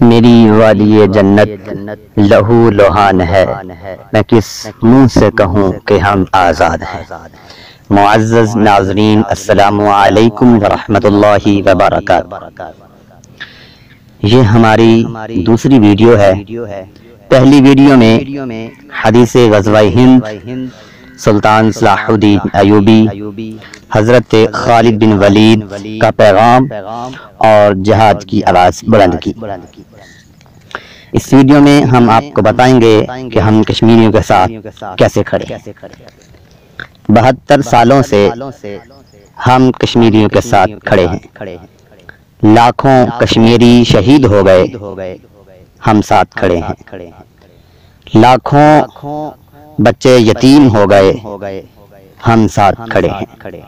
میری وادی جنت لہو لوہان ہے، میں کس منہ سے کہوں کہ ہم آزاد ہیں۔ معزز ناظرین، السلام علیکم ورحمۃ اللہ وبرکاتہ۔ یہ ہماری دوسری ویڈیو ہے۔ پہلی ویڈیو میں حدیث غزوہ ہند، سلطان صلاح الدین ایوبی، حضرت خالد بن ولید کا پیغام اور جہاد کی آواز بلند کی۔ اس ویڈیو میں ہم آپ کو بتائیں گے کہ ہم کشمیریوں کے ساتھ کیسے کھڑے ہیں۔ 72 سالوں سے ہم کشمیریوں کے ساتھ کھڑے ہیں۔ لاکھوں کشمیری شہید ہو گئے، ہم ساتھ کھڑے ہیں۔ لاکھوں بچے یتیم ہو گئے، ہم ساتھ کھڑے ہیں۔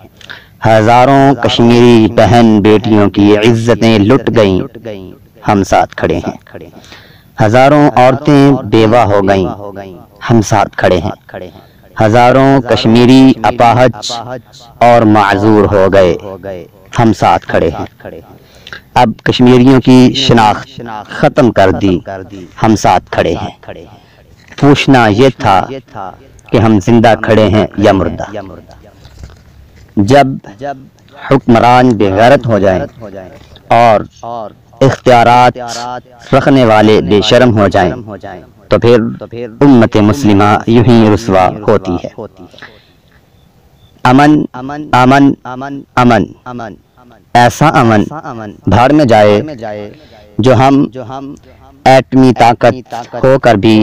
ہزاروں کشمیری بہن بیٹیوں کی عزتیں لٹ گئیں، ہم ساتھ کھڑے ہیں۔ ہزاروں عورتیں بیوہ ہو گئیں، ہم ساتھ کھڑے ہیں۔ ہزاروں کشمیری اپاہج اور معذور ہو گئے، ہم ساتھ کھڑے ہیں۔ اب کشمیریوں کی شناخت ختم کر دی، ہم ساتھ کھڑے ہیں۔ پوچھنا یہ تھا کہ ہم زندہ کھڑے ہیں یا مردہ۔ جب حکمران بے غیرت ہو جائیں اور اختیارات رکھنے والے بے شرم ہو جائیں تو پھر امت مسلمہ یوں ہی رسوا ہوتی ہے۔ امن امن امن، ایسا امن بھاڑ میں جائے جو ہم ایٹمی طاقت ہو کر بھی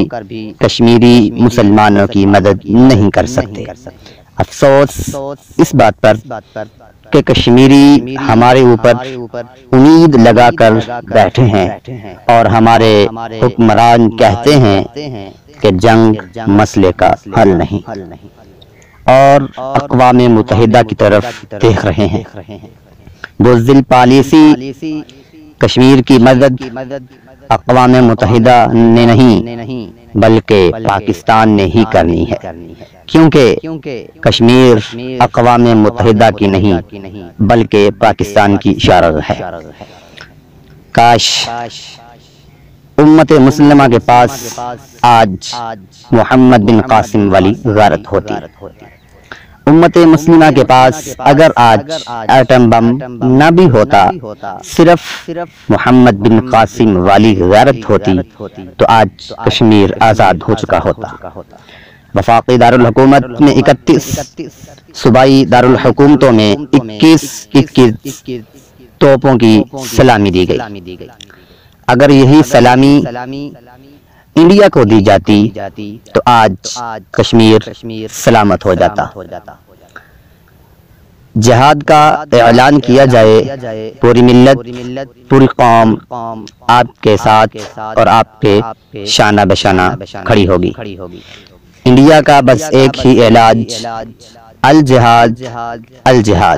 کشمیری مسلمانوں کی مدد نہیں کر سکتے۔ افسوس اس بات پر کہ کشمیری ہمارے اوپر امید لگا کر بیٹھے ہیں اور ہمارے حکمران کہتے ہیں کہ جنگ مسئلے کا حل نہیں، اور اقوام متحدہ کی طرف دیکھ رہے ہیں۔ بزدل پالیسی کشمیر کی مدد اقوام متحدہ نے نہیں بلکہ پاکستان نے ہی کرنی ہے، کیونکہ کشمیر اقوام متحدہ کی نہیں بلکہ پاکستان کی شرح ہے۔ کاش امت مسلمہ کے پاس آج محمد بن قاسم والی غیرت ہوتی۔ امت مسلمہ کے پاس اگر آج ایٹم بم نہ بھی ہوتا، صرف محمد بن قاسم والی غیرت ہوتی تو آج کشمیر آزاد ہو چکا ہوتا۔ وفاقی دارالحکومت میں 31، صوبائی دارالحکومتوں میں 21 توپوں کی سلامی دی گئی۔ اگر یہی سلامی انڈیا کو دی جاتی تو آج کشمیر سلامت ہو جاتا۔ جہاد کا اعلان کیا جائے، پوری ملت پوری قوم آپ کے ساتھ اور آپ کے شانہ بشانہ کھڑی ہوگی۔ انڈیا کا بس ایک ہی علاج، الجہاد الجہاد۔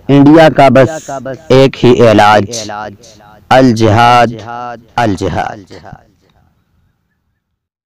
انڈیا کا بس ایک ہی علاج، الجہاد الجہاد۔